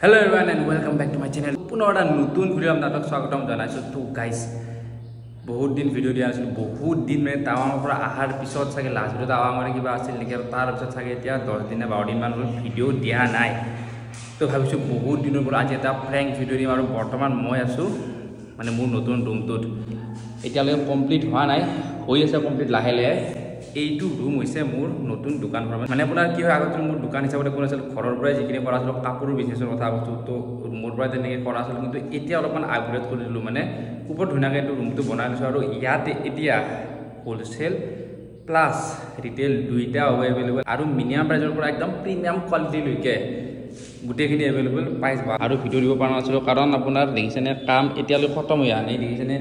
Hello everyone and welcome back to my channel. পুনৰ এটা নতুন ভিডিও আপোনালোকক স্বাগতম জনাইছো। তো গাইস বহুত দিন ভিডিও দিয়া আছিল, বহুত দিন মানে টাৱাঙৰ পৰা আহাৰ পিছত চাগে লাষ্ট ভিডিও টাৱাঙৰ কিবা আছিল নেকি আৰু তাৰ পিছত চাগে এতিয়া 10 দিন না 12 দিন মান ভিডিও দিয়া নাই। তো ভাবিছো বহুত দিনৰ পৰা আজি এটা প্ৰ্যাঙ্ক ভিডিও দিম আৰু বৰ্তমান মই আছো মানে মোৰ নতুন ৰুমটোত। এতিয়ালৈ কমপ্লিট হোৱা নাই, হৈ আছে কমপ্লিট লাহে লাহে। এইটো ৰুম হৈছে মোৰ নতুন দোকানখন। মানে আপোনাৰ কি হয়, আগতে মোৰ দোকান হিচাপতে কোন আছিল, ঘৰৰ পৰাই যিখিনি কৰা আছিল কাপোৰৰ বিজনেছৰ কথা কৈছোঁ, তো ৰুমৰ পৰাই তেনেকৈ কৰা আছিল। কিন্তু এতিয়া অলপমান আপগ্ৰেড কৰি দিলোঁ, মানে ওপৰত ধুনীয়াকৈ এইটো ৰুমটো বনাই লৈছোঁ। আৰু ইয়াতে এতিয়া হোলচেল প্লাছ ৰিটেইল দুইটা এভেইলেবল আৰু মিনিমাম প্ৰাইজৰ পৰা একদম প্ৰিমিয়াম কোৱালিটিলৈকে গোটেইখিনি এভেইলেবল পাই যাবা। আৰু ভিডিঅ' দিব পৰা নাছিলোঁ কাৰণ আপোনাৰ দেখিছেনে কাম এতিয়ালৈ খতম হৈ অহা নাই। দেখিছেনে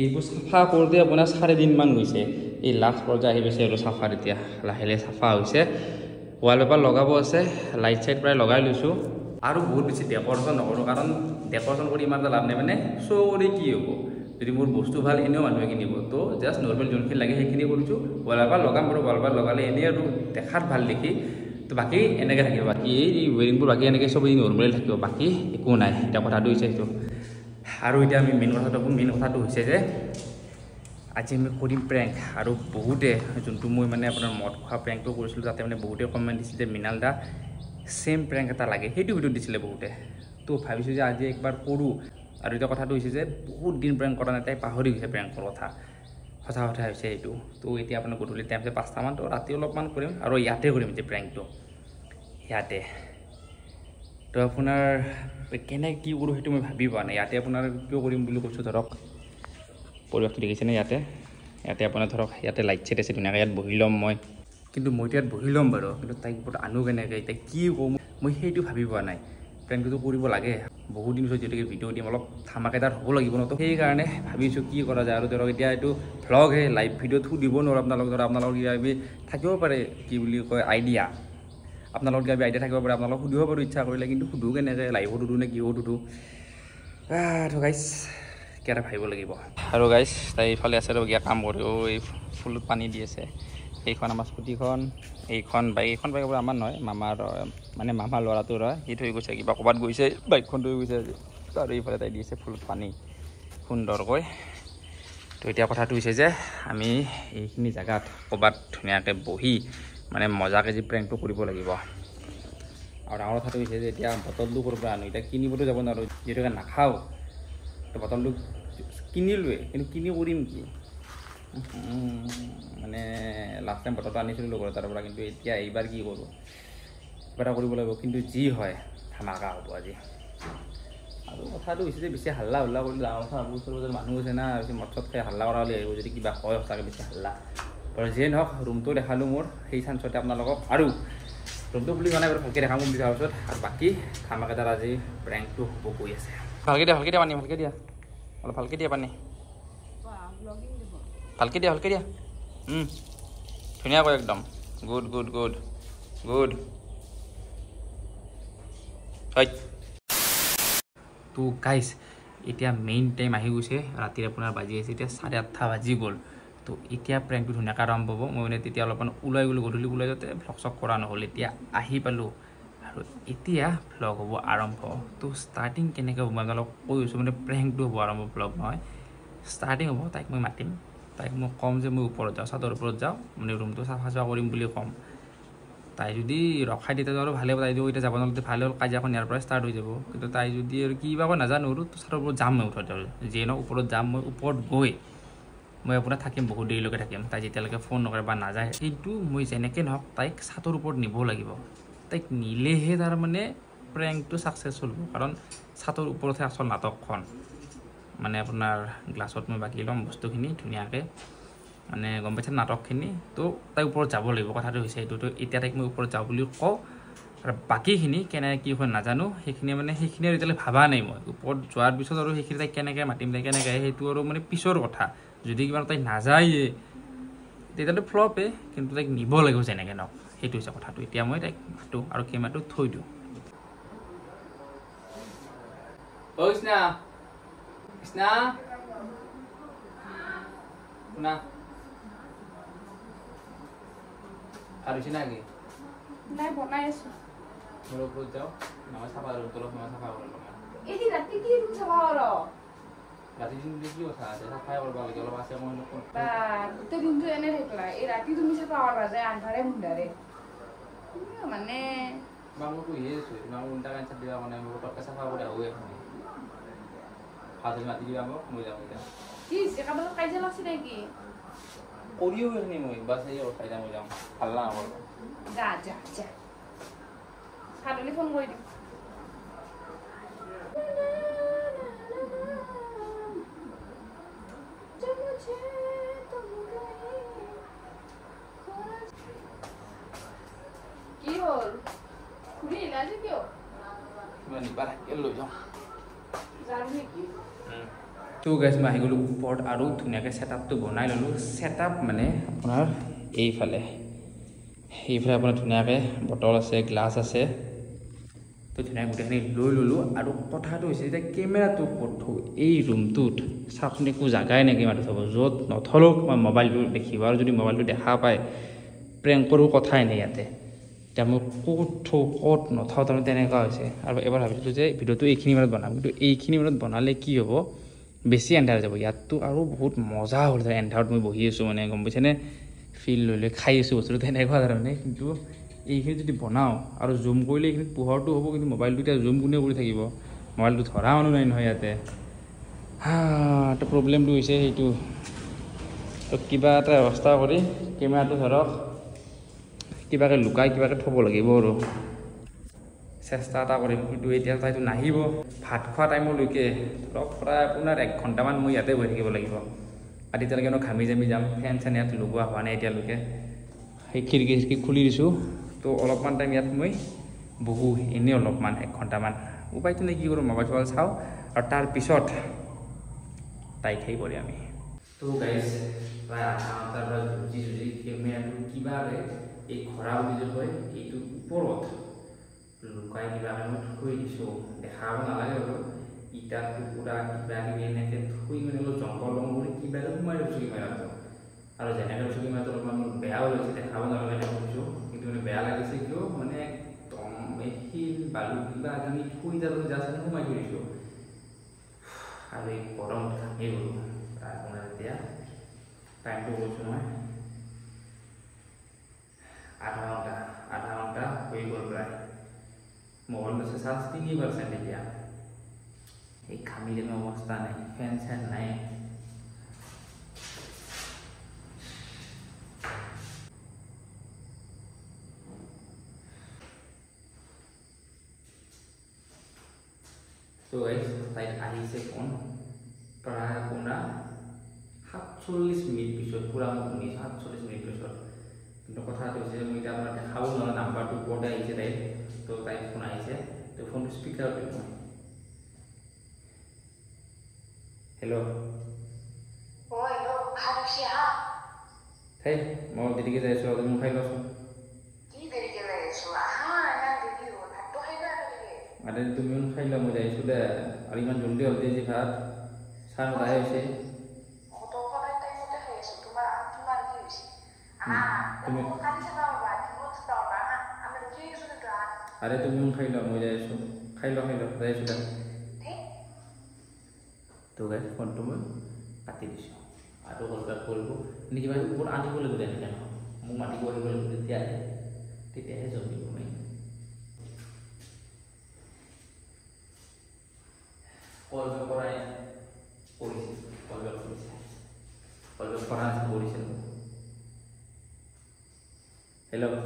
এইবোৰ চাফা কৰোঁতে আপোনাৰ 4.5 দিন মান গৈছে। এই লাষ্ট পৰ্যায় আহি গৈছে আৰু চাফাৰ এতিয়া লাহে লাহে চাফা হৈছে। ৱালপেপাৰ লগাব আছে, লাইট চাইট প্ৰায় লগাই লৈছোঁ। আৰু বহুত বেছি ডেকৰেশ্যন নকৰোঁ কাৰণ ডেকৰেশ্যন কৰি ইমান এটা লাভ নাই। মানে শ্ব' কৰি কি হ'ব, যদি মোৰ বস্তু ভাল এনেও মানুহে কিনিব। তো জাষ্ট নৰ্মেল যোনখিনি লাগে সেইখিনি কৰিছোঁ। ৱালপেপাৰ লগাম বাৰু, ৱালপেপাৰ লগালে এনেই আৰু দেখাত ভাল দেখি। তো বাকী এনেকৈ থাকিব, বাকী এই ৱেৰিংবোৰ বাকী এনেকৈ চব নৰ্মেল থাকিব, বাকী একো নাই। এতিয়া কথাটো হৈছে সেইটো। আৰু এতিয়া আমি মেইন কথাটো হৈছে যে আজি আমি কৰিম প্ৰেংক। আৰু বহুতে যোনটো মই মানে আপোনাৰ মদ খোৱা প্ৰেংকটো কৰিছিলোঁ, তাতে মানে বহুতে কমেণ্ট দিছিল যে মৃণাল দা ছেম প্ৰেংক এটা লাগে, সেইটো ভিডিঅ' দিছিলে বহুতে। তো ভাবিছোঁ যে আজি একবাৰ কৰোঁ। আৰু এতিয়া কথাটো হৈছে যে বহুত দিন প্ৰেংক কৰা নাই, তাই পাহৰি গৈছে প্ৰেংকৰ কথা। সঁচা কথা হৈছে এইটো। তো এতিয়া আপোনাৰ গধূলি টাইম আছে 5টামান, তো ৰাতি অলপমান কৰিম আৰু ইয়াতে কৰিম যে প্ৰেংকটো ইয়াতে। তো আপোনাৰ কেনেকৈ কি কৰোঁ সেইটো মই ভাবি পোৱা নাই। ইয়াতে আপোনাৰ কিয় কৰিম বুলি কৈছোঁ, ধৰক পৰিৱেশটো দেখিছেনে ইয়াতে আপোনাৰ ধৰক ইয়াতে লাইট চাইট আছে ধুনীয়াকৈ, ইয়াত বহি ল'ম মই। কিন্তু মইতো ইয়াত বহি ল'ম বাৰু, কিন্তু তাইক ওপৰত আনো কেনেকৈ, এতিয়া কি কওঁ মই সেইটো ভাবি পোৱা নাই। প্ৰেংকটো কৰিব লাগে, বহুত দিন পিছত যিহেতুকে ভিডিঅ' দিম, অলপ ধামাকেদাৰ হ'ব লাগিব ন। তো সেইকাৰণে ভাবিছোঁ কি কৰা যায়। আৰু ধৰক এতিয়া এইটো ভ্লগহে, লাইভ ভিডিঅ'টো দিব নোৱাৰোঁ আপোনালোক। ধৰক আপোনালোকৰ কিবা থাকিব পাৰে, কি বুলি কয় আইডিয়া, আপোনালোকৰ কিবা আইডিয়া থাকিব পাৰে, আপোনালোক সুধিব পাৰোঁ ইচ্ছা কৰিলে। কিন্তু সুধোঁ কেনেকৈ, লাইভত সুধোঁ নে কিহত সুধোঁ, তো গাইছ কিবা এটা ভাবিব লাগিব। আৰু গাইছ তাই এইফালে আছে আৰু কিবা কাম কৰি, এই ফুলত পানী দি আছে। এইখন আমাৰ স্কুটিখন, এইখন বাইক আমাৰ নহয়, মামাৰ মানে মামাৰ ল'ৰাটোৰ হয়। সি থৈ গৈছে, কিবা ক'ৰবাত গৈছে, বাইকখন থৈ গৈছে। আৰু এইফালে তাই দি আছে ফুলত পানী সুন্দৰকৈ। তো এতিয়া কথাটো হৈছে যে আমি এইখিনি জেগাত ক'ৰবাত ধুনীয়াকৈ বহি মানে মজাকৈ যি প্ৰেংকটো কৰিব লাগিব। আৰু ডাঙৰ কথাটো হৈছে যে এতিয়া বটলটো ক'ৰ পৰা আনো, এতিয়া কিনিবতো যাব নোৱাৰোঁ, যিহেতুকে নাখাওঁ। তো বটলটো কিনিলোৱে, কিন্তু কিনি কৰিম কি, মানে লাষ্ট টাইম বটলটো আনিছিলোঁ লগৰ তাৰ পৰা, কিন্তু এতিয়া এইবাৰ কি কৰোঁ, কিবা এটা কৰিব লাগিব। কিন্তু যি হয় ধামাকা হ'ব আজি। আৰু কথাটো হৈছে যে বেছি হাল্লা কৰিলে ডাঙৰ কথা হ'ব, ওচৰ পাজৰ মানুহ আছে না, বেছি মদ চদ খাই হাল্লা কৰা হ'লে আহিব, যদি কিবা হয় সঁচাকৈ বেছি হাল্লা। আৰু যিয়ে নহওক ৰুমটো দেখালোঁ মোৰ সেই চান্সতে আপোনালোকক। আৰু ৰুমটো বুলি যোৱা নাই বাৰু, ভালকৈ দেখাম বুলি ভাবিছোঁ। আৰু বাকী ধামাকাদাৰ আজি প্ৰেংকটো হ'ব গৈ আছে। ভালকৈ দিয়া পানী, ভালকৈ দিয়া, অলপ ভালকৈ দিয়া পানী, ভালকৈ দিয়া ধুনীয়াকৈ একদম। গুড। তো গাইছ এতিয়া মেইন টাইম আহি গৈছে, ৰাতিৰ আপোনাৰ বাজি আছে এতিয়া 8:30 বাজি গ'ল। তো এতিয়া প্ৰেংকটো ধুনীয়াকৈ আৰম্ভ হ'ব। মই মানে তেতিয়া অলপমান ওলাই গ'লোঁ, গধূলি ওলাই যাওঁতে ভ্লগ চক কৰা নহ'ল। এতিয়া আহি পালোঁ আৰু এতিয়া ভ্লগ হ'ব আৰম্ভ। তো ষ্টাৰ্টিং কেনেকৈ হ'ব মই অলপ কৈ আছোঁ, মানে প্ৰেংকটো হ'ব আৰম্ভ, ভ্লগ নহয়। ষ্টাৰ্টিং হ'ব, তাইক মই মাতিম, তাইক মই ক'ম যে মই ওপৰত যাওঁ, চাদৰ ওপৰত যাওঁ, মানে ৰুমটো চাফা কৰিম বুলি ক'ম। তাই যদি ৰখাই দিয়ে আৰু ভালে হ'ব, তাই যদি এতিয়া যাব নহ'লে ভালে হ'ল, কাজিয়াখন ইয়াৰ পৰাই ষ্টাৰ্ট হৈ যাব। কিন্তু তাই যদি আৰু কিবা কয় নাজানো, আৰু চাদৰ ওপৰত যাম মই উঠোঁতে, যিয়ে নহওক ওপৰত যাম। মই ওপৰত গৈ মই আপোনাৰ থাকিম, বহুত দেৰিলৈকে থাকিম। তাই যেতিয়ালৈকে ফোন নকৰে বা নাযায়, সেইটো মই যেনেকৈ নহওক তাইক চাদৰ ওপৰত নিব লাগিব। তাইক নিলেহে তাৰমানে প্ৰেংকটো ছাকচেছফুল হ'ব, কাৰণ চাদৰ ওপৰতহে আচল নাটকখন। মানে আপোনাৰ গ্লাছত মই বাকি ল'ম বস্তুখিনি ধুনীয়াকৈ, মানে গম পাইছে নাটকখিনি। তো তাই ওপৰত যাব লাগিব, কথাটো হৈছে এইটো। তো এতিয়া তাইক মই ওপৰত যাওঁ বুলি কওঁ, আৰু বাকীখিনি কেনেকৈ কি হয় নাজানো, সেইখিনি আৰু এতিয়ালৈ ভাবা নাই মই। ওপৰত যোৱাৰ পিছত আৰু সেইখিনি তাইক কেনেকৈ মাতিম, তাই কেনেকৈ সেইটো আৰু মানে পিছৰ কথা। যদি কিবা তাইক নাযায়ে তেতিয়াতো ফ্লপে, কিন্তু তাইক নিব লাগিব যেনেকৈ নহওক, সেইটো হৈছে কথাটো। এতিয়া মই তাইক মাতোঁ আৰু কেমেৰাটো থৈ দিওঁ। শুনা আৰু নাকি নাই বনাই আছো, মোৰ ওপৰত যাওঁ, নহয় চাফা আৰু তলত মই চাফা কৰিলোঁ এই ৰাতি কি ৰুম চাফা কৰ ৰাতি দিন কি কথা আছে চাফাই কৰিব লাগে অলপ আছে মই বা গোটেই দিনটো এনে থাকিলা এই ৰাতি তুমি চাফা কৰা যায় আন্ধাৰে মুন্ধাৰে মানে মই কৈয়ে আছোঁ মই উল্টা কাঞ্চাৰ দিবা মানে মোৰ পটককৈ চাফা কৰি আহোঁ এখন ভাত মাতি দিবা মোক মই যাম এতিয়া কি কাবাৰ কাজিয়া লাগছে নেকি কৰিও এইখিনি মই বাছ এই খাই যাম মই যাম ভাল নাপাব যা যা যা সাদলি ফোন কৰি দিম কি হ'ল খুৰী ইলাজে কিয় কিমান নিবা থাকিল লৈ যাওঁ যাম নেকি তো গাইজ মই আহি গ'লোঁ ওপৰত আৰু ধুনীয়াকৈ ছেটআপটো বনাই ল'লোঁ ছেটআপ মানে আপোনাৰ এইফালে আপোনাৰ ধুনীয়াকৈ বটল আছে গ্লাছ আছে তো ধুনীয়াকৈ গোটেইখিনি লৈ ল'লোঁ আৰু কথাটো হৈছে এতিয়া কেমেৰাটো ক'ত থওঁ এই ৰুমটোত চাওকচোন একো জাগাই নাই কেমেৰাটো থ'ব য'ত নথলেও মই মোবাইলটো দেখিব আৰু যদি মোবাইলটো দেখা পায় প্ৰেংকৰো কথাই নাই ইয়াতে এতিয়া মই ক'ত থওঁ ক'ত নথওঁ তাৰমানে তেনেকুৱা হৈছে আৰু এবাৰ ভাবিছিলোঁ যে ভিডিঅ'টো এইখিনি মানত বনাম কিন্তু এইখিনি মানত বনালে কি হ'ব বেছি এন্ধাৰ যাব ইয়াততো আৰু বহুত মজা হ'ল এন্ধাৰত মই বহি আছোঁ মানে গম পাইছেনে ফিল লৈ লৈ খাই আছোঁ বস্তুটো তেনেকুৱা ধৰণে কিন্তু এইখিনি যদি বনাওঁ আৰু জুম কৰিলে এইখিনিত পোহৰটো হ'ব কিন্তু মোবাইলটো এতিয়া জুম কোনে কৰি থাকিব মোবাইলটো ধৰা মানুহ নাই নহয় ইয়াতে তো প্ৰব্লেমটো হৈছে সেইটো তো কিবা এটা ব্যৱস্থা কৰি কেমেৰাটো ধৰক কিবাকৈ লুকাই কিবাকৈ থ'ব লাগিব আৰু চেষ্টা এটা কৰিম কিন্তু এতিয়া তাইতো নাহিব ভাত খোৱা টাইমলৈকে ধৰক প্ৰায় আপোনাৰ 1 ঘণ্টামান মই ইয়াতে বহি থাকিব লাগিব আৰু এতিয়ালৈকে মই ঘামি জামি যাম ফেন চেন ইয়াত লগোৱা হোৱা নাই এতিয়ালৈকে সেই খিৰিকী খুলি দিছোঁ তো অলপমান টাইম ইয়াত মই বহু এনেই অলপমান 1 ঘণ্টামান উপায়টো নে কি কৰোঁ মোবাইল চোবাইল চাওঁ আৰু তাৰপিছত তাই খাই পৰি আমি তো গাইজ প্ৰায় আধা ঘণ্টাৰ পৰা যুঁজি কেমেৰাটো কিবাকৈ এই ঘৰা বুলি যে কয় এইটো ওপৰত লুকাই কিবাকৈ মই থৈ দিছোঁ দেখাব নালাগে বাৰু ইটাত টুকুৰা কিবা কিবি এনেকৈ থৈ মানে অলপ জংঘল কৰি কিবাকৈ সোমাই দিছোঁ কেমেৰাটো আৰু যেনেকৈ দিছোঁ কেমেৰাটো অলপমান বেয়াও লাগিছে দেখাব নালাগে এনেকৈ দিছোঁ কিন্তু মানে বেয়া লাগিছে কিয় মানে একদম শিল বালু কিবা কিবি থৈ যাব জাষ্ট সোমাই থৈ দিছোঁ আৰু এই গৰম থাকেই গ'লো তাৰ আপোনাৰ এতিয়া টাইমটো কৈছোঁ নহয় আধা ঘণ্টা হৈ গ'ল প্ৰায় মোবাইল আছে চাৰ্জ 3% এতিয়া এই ঘামিলে অৱস্থা নাই ফেন চেন নাই তো তাই আহিছে কোন প্ৰায় আপোনাৰ 47 মিনিট পিছত পুৰা মই শুনিছোঁ 47 মিনিট পিছত কিন্তু কথাটো হৈছে মই এতিয়া আপোনাৰ দেখাব নোৱাৰোঁ নাম্বাৰটো ওপৰতে আহিছে তাই তো তাই ফোন আহিছে তো ফোনটো স্পীকাৰত দিওঁ মই হেল্ল' হেই মই দেৰিকৈ যাই আছোঁ তুমি খাই লওঁচোন আৰে তুমিও খাই লোৱা মই যাই আছোঁ দে আৰু ইমান জলদি হ'ল যে ভাত চাহ নটাহে হৈছে আৰে তুমিও খাই লোৱা মই যাই আছোঁ খাই লোৱা যাই আছোঁ দে তো গাইজ ফোনটো মই কাটি দিছোঁ আৰু কলকাত কৰিব কিন্তু কিবা ওপৰত আনিব লাগিব তেনেকৈ নহয় মোক মাতিব আহিব লাগিব তেতিয়াহে জমিব মই কলবেক কৰাই কৰিছে কলবেক কৰা আছে কৰিছে হেল্ল'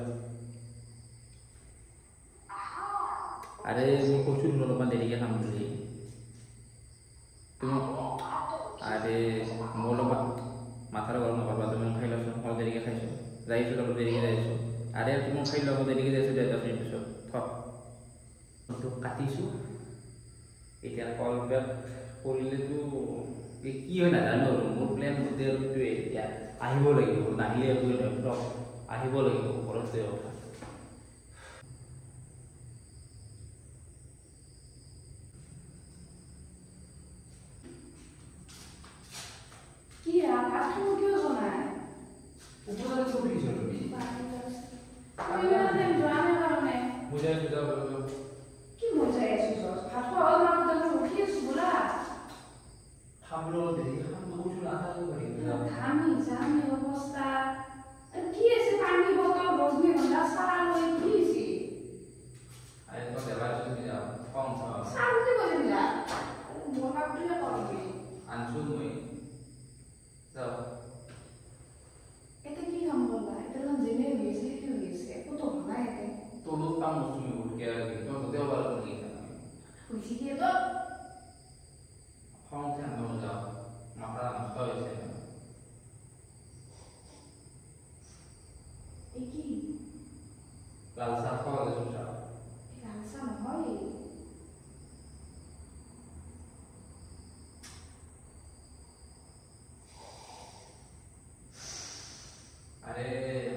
আৰে মই কৈছোঁ অলপমান দেৰিকৈ খাম বুলি তুমি আৰে মোৰ লগত মাথাৰ গৰম নকৰবা তুমি খাই লোৱাচোন মই দেৰিকৈ খাইছোঁ যাই আছোঁ অলপ দেৰিকৈ যাই আছোঁ আৰে তুমি খাই লোৱা মই দেৰিকৈ যাই আছোঁ 10 মিনিট পিছত থ কাটিছোঁ এতিয়া কল বেক কৰিলেতো কি হয় নাজানো আৰু মোৰ প্লেন গোটেই এইটোৱে এতিয়া আহিব লাগিব নাহিলে একোৱে নহয় আহিব লাগিব ঘৰতে কথা কি খুশি দিয়ে তো খং উঠে আনব যাও মাথা নষ্ট হয়েছে কি লাল চাহ খাওয়া গেছে চাহ লাল চাহ নহয় আরে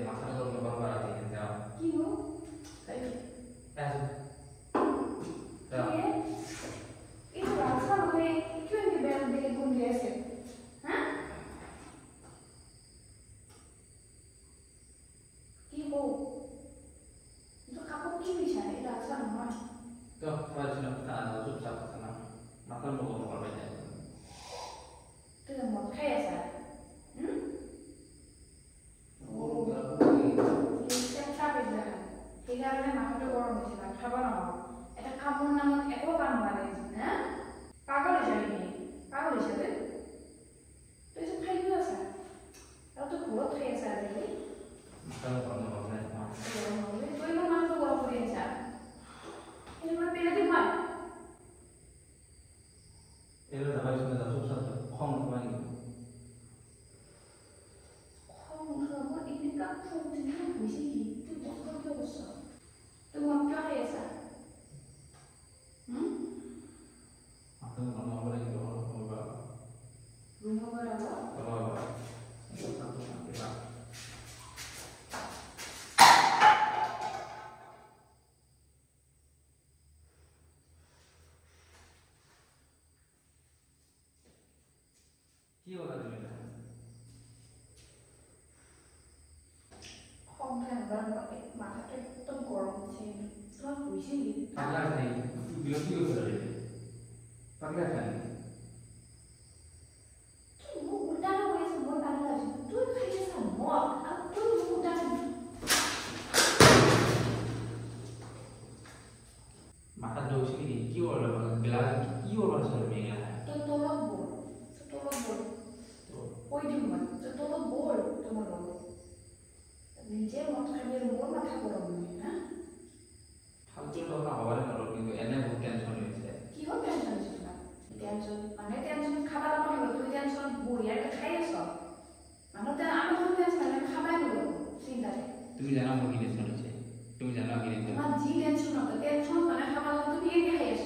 মাথা গরম করার পর আছে যাও কি গো তাই এই লাল চাহ হয়ে কি হয়ে বেল বেলে গুণ দিয়েছে হ্যাঁ কি গো তো কাপড় কি বিছায় এই লাল চাহ নহয় তো ফাজিল না চুপচাপ না মাথা গরম করবে না তুই মদ খাই আছা সেইকাৰণে মাথাটো গৰম হৈছে ভাত খাব নহয় এটা কামৰ নামত একো কাম হোৱা নাই হা পাগল হৈছে নেকি পাগল হৈছে তই চব খাই গৈ আছা আৰু তই ঘৰত খাই আছা আজিকালি তই ইমান মাথাটো গৰম কৰি আছা এই মানে পেলাতে মাত এলো দাবাই শুনে যাও চুপচাপ খং উঠবা নি খং উঠাব এনেকা খং উঠিলে হৈছে কি তুই ডক্টৰ কিয় কৈছ তুই মদ কিয় খাই আছা মাথা গৰম হবে না গৰম হবে ৰুম হৈ ৰ'ব কি হলো তুমি খং উঠাই নল'ব মাথাটো একদম গৰম হৈছে তোমাক হৈছে নেকি পাগলা খাই বিরক্তি করতে রে পাগলা খাই মোক উল্টা হৈ আছে মই পাগলা হৈছোঁ তুই খাই আছা মদ আৰু তুই মোক উল্টা মাথা দৌছি কি হলো গ্লাস কি হলো আসলে মেয়ে তই তলত বল কৈ দিম মই তই তলত বল তোমাৰ লগত নিজে মদ খাবি আৰু মোৰ মাথা গৰম হয় হা ফালতু কথা হবাৰে নলো কিন্তু এনে বহুত টেনশন হয়েছে কিহৰ টেনশ্যন হৈছে তোমাৰ টেনশ্যন মানে টেনশ্যন খাবা লাগিব তুই টেনশ্যন বঢ়িয়াকৈ খাই আছ মানুহ আমাৰ টেনশ্যন মানে খাবাই নল'ব চিন্তাতে তুমি জানা মোৰ কি টেনশন হয়েছে তুমি জানা কি টেনশন তোমাৰ যি টেনশ্যন হ'ব টেনশ্যন মানে খাবা লাগিব তুমি একে খাই আছ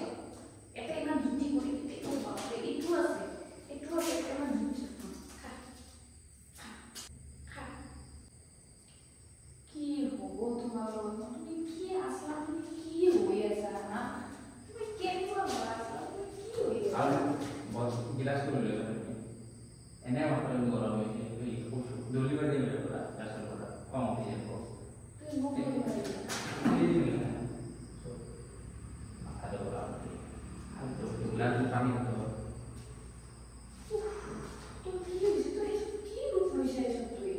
এটা ইমান জুতি কৰি এইটো আছে এইটো আছে ইমান জুতি কি হ'ব তোমাৰ লগত তুমি কি আছা তুমি কি হৈ আছা না তুমি কেনেকুৱা হৈ আছা তুমি কি হৈ আছা আর বস গ্লাস করে লে এনে মাথা গরম হয়েছে এই দলি বাজে মেরে পড়া আসল কথা কম হয়ে যাবো তুমি মুখ বন্ধ করে দিলা মাথা গরম আর তো গ্লাস পানি হতো তুমি কি হইছে তুই কি রূপ লইছ এসব তুই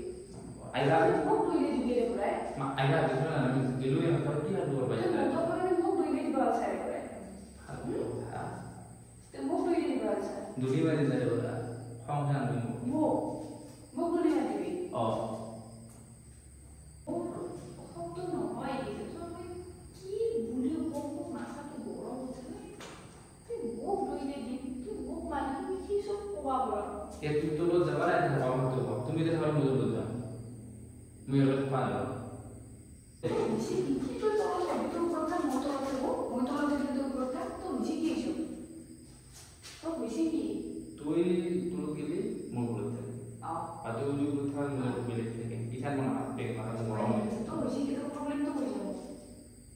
আইলা মুখ ধুইলে দিবি রে পড়ে আইলা দেখো না আমি গেলুই না কি আর দূর বাজে তুই মত করে মুখ ধুইলে দিবা আছে পড়ে তুই মুখ ধুইলে দিবা আছে দলি বাজে যাবে ওরা কম জান তুমি মুখ ধুইলে দিবি ও শব্দ নহয় তুমি কি বুলি মোক মাথাটো গৰম উঠে তুই মুখ ধুইলে দিবি তুই মুখ মানে তুমি কি সব কোৱা বড় এ তুমি তো বল যাবার আছে বাবা তো তুমি তো সবাই মজুর বলছো মুই হলো পালো বুঝি কি তো তোর তোর কথা মতো আছে মই তোর দিলে তোর কথা তো বুঝি কি এসব তো বুঝি কি তুই তুই গেলি মোর বলতে আর তুই যদি বলতে হয় মোর বলে থেকে ইছান মনে হয় দেখ মাথা গরম হয়েছে তো বুঝি কি প্রবলেম তো কই যাব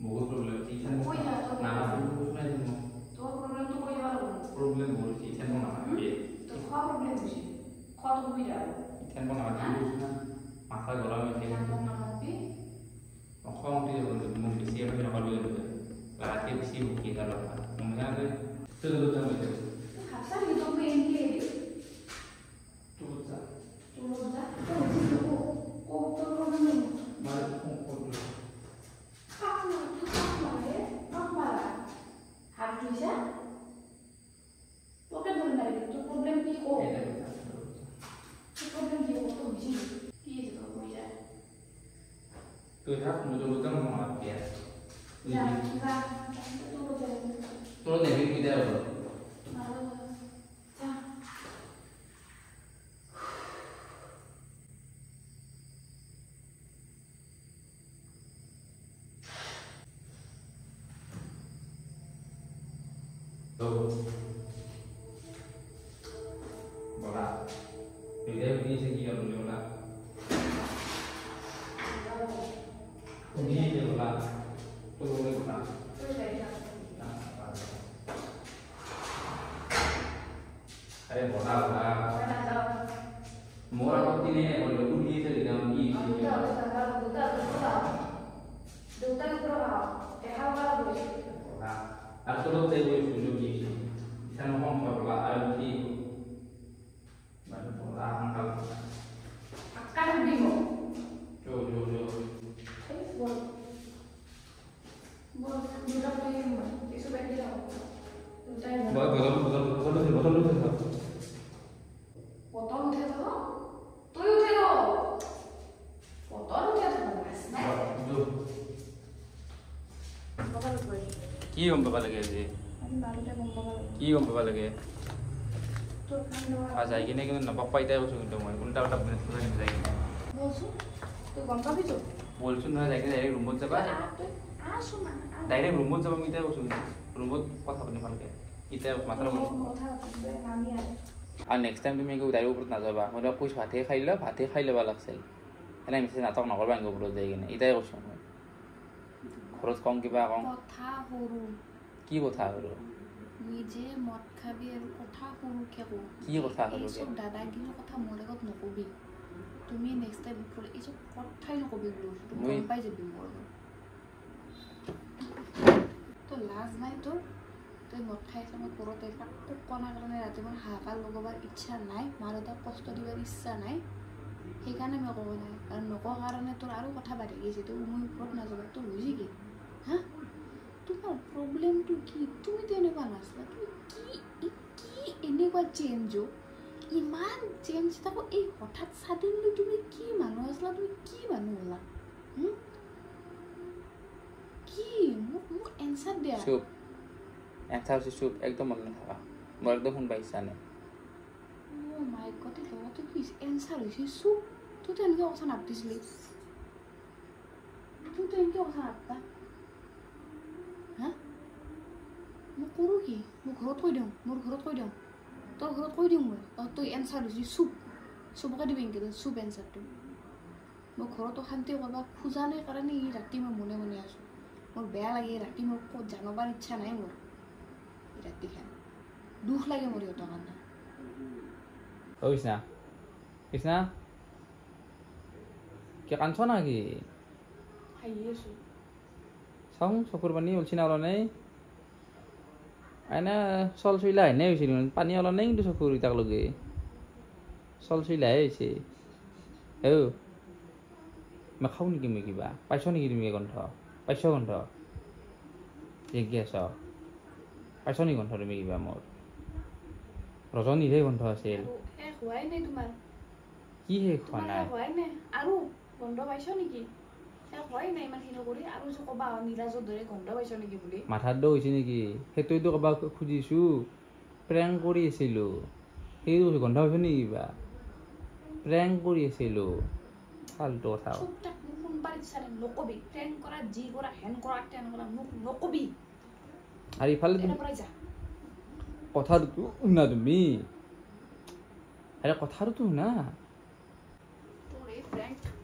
বহুত প্রবলেম ইছান কই যা তো না না তুমি শুনাই দিমু তোর প্রবলেম তো কই যাব প্রবলেম বলছি ইছান মনে হয় তো খাওয়া প্রবলেম বুঝি খাওয়া তো কই যাব ইছান মনে হয় তুমি শুনা মাথা গরম হয়েছে অখম দিয়ে বলতে মুখ বেশি আমি সকাল বলে দেবে রাতে বেশি ভুকি গেল মনে হবে তো বলতে হবে হাসা কি তো পেন কে তো বুঝা তো যা তো বুঝি ও তো প্রবলেম মানে কোন কোন মারা হাত ধুইছা তোকে ধরে না তো প্রবলেম কি ও প্রবলেম কি ও তো বুঝি কি তো কই যায় তুই থাক মুজো বলতে মনে হয় যা যা তোর দেখবি বলা নিজে দিয়েছে কি করলে বলা দিয়েছে বলা তো বলে বলা আরে বলা বলা মোরা দিনে বলে দিয়েছে দিলাম কি আর তোর তে ওই সুযোগ দিয়েছে কেন কম বলা আর কি মানে বলা হাঙ্গাল akan bingung jo bol budak lagi mah isu baik dia botol udah tuh mas কি গম পাবা লাগে যে কি গম পাবা লাগে যাই কিনে কিন্তু নাপাক পাইতাই কৈছো কিন্তু মই কোনটা এটা বিজনেছ কৰি যাই কিনে বলছো নহয় যাই কিনে ডাইৰেক্ট ৰুমত যাবা ডাইৰেক্ট ৰুমত যাবা মিটাই কৈছো কিন্তু ৰুমত কথা পাতি ভালকে ইটা মাথাৰ আৰু নেক্সট টাইম তুমি একো ডাইৰেক্ট ওপৰত নাযাবা মই কৈছো ভাতে খাই ল'বা লাগছিল এনে মেছেজ নাটক নকৰবা এনেকৈ ওপৰত যাই কিনে ইটাই কৈছো মই ঘৰত কম কিবা কম কি কথা সৰু নিজে মদ খাবি আৰু কথা সৰুকে কওঁ কি কথা সৰু চব দাদাগিৰিৰ কথা মোৰ আগত নকবি তুমি নেক্সট টাইম ফুলে এই চব কথাই নকবি বোলো তুমি গম পাই যাবি মোৰ তো লাজ নাই তোৰ তই মদ খাইছ মই ঘৰত এইবিলাক তোক কণাৰ কাৰণে ৰাতিপুৱা হাহাকাৰ লগাবৰ ইচ্ছা নাই মা দেউতাক কষ্ট দিবৰ ইচ্ছা নাই সেইকাৰণে মই ক'ব নাই আৰু নকওঁ কাৰণে তোৰ আৰু কথা বাঢ়ি গৈছে তোৰ মই ওপৰত নাযাবা তোৰ বুজি কি হা তোমাৰ প্ৰব্লেমটো কি তুমি তেনেকুৱা নাছিলা তুমি কি এনেকুৱা চেঞ্জ ইমান চেঞ্জ থাকো এই হঠাৎ ছাডেনলি তুমি কি মানুহ আছিলা তুমি কি মানুহ হ'লা কি মোক এনচাৰ দিয়া চুপ এনচাৰ হৈছে চুপ একদম মন নাথাকা মই একদম শুন পাইছা নে মাই গড ল'ৰাটো কি এনচাৰ হৈছে চুপ তইতো এনেকৈ কথা নাপাতিছিলি তইতো এনেকৈ কথা নাপাতা হা মই কৰোঁ কি মোৰ ঘৰত কৈ দিওঁ তোৰ ঘৰত কৈ দিওঁ মই তই এনচাৰ হৈছে চুপকে দিবি এনেকৈ চুপ এনচাৰটো মই ঘৰত অশান্তি কৰিব খোজা নাই কাৰণে এই ৰাতি মই মনে মনে আছোঁ মোৰ বেয়া লাগে ৰাতি মোৰ ক'ত জানিবৰ ইচ্ছা নাই মোৰ ৰাতিখান দুখ লাগে মোৰ সিহঁতৰ কাৰণে কৃষ্ণা কি কান্দছ নাকি হাঁহি আছোঁ চাওঁ চকুৰ পানী ওলছি না ওলা নাই এনে চল চুইলাহে হৈছে পানী ওলা নাই কিন্তু চকুৰ ইতাক লগে চল চুইলাহে হৈছে মই খাওঁ নেকি মই কিবা পাইছ নেকি তুমি গন্ধ পাইছ গন্ধ কি আছ পাইছ নেকি গন্ধ তুমি কিবা মোৰ ৰজনীৰহে গন্ধ আছিল হোৱাই নাই তোমাৰ কি শেষ হোৱা নাই হোৱাই নাই আৰু গন্ধ পাইছ নেকি হোৱাই নাই ইমানখিনি কৰি আৰু যে ক'বা নীৰাজৰ দৰে গন্ধ পাইছ নেকি বুলি মাথাৰ দ হৈছে নেকি সেইটোৱেতো ক'বা খুজিছোঁ প্ৰেংক কৰি আছিলোঁ সেইটো গন্ধ পাইছ নেকি কিবা প্ৰেংক কৰি আছিলোঁ ফাল্টু কথা নকবি প্ৰেংক কৰা যি কৰা হেন কৰা তেনেকুৱা মোক নকবি আৰু ইফালে কথাটো শুনা তুমি আৰে কথাটোতো শুনা তোৰ এই প্ৰেংক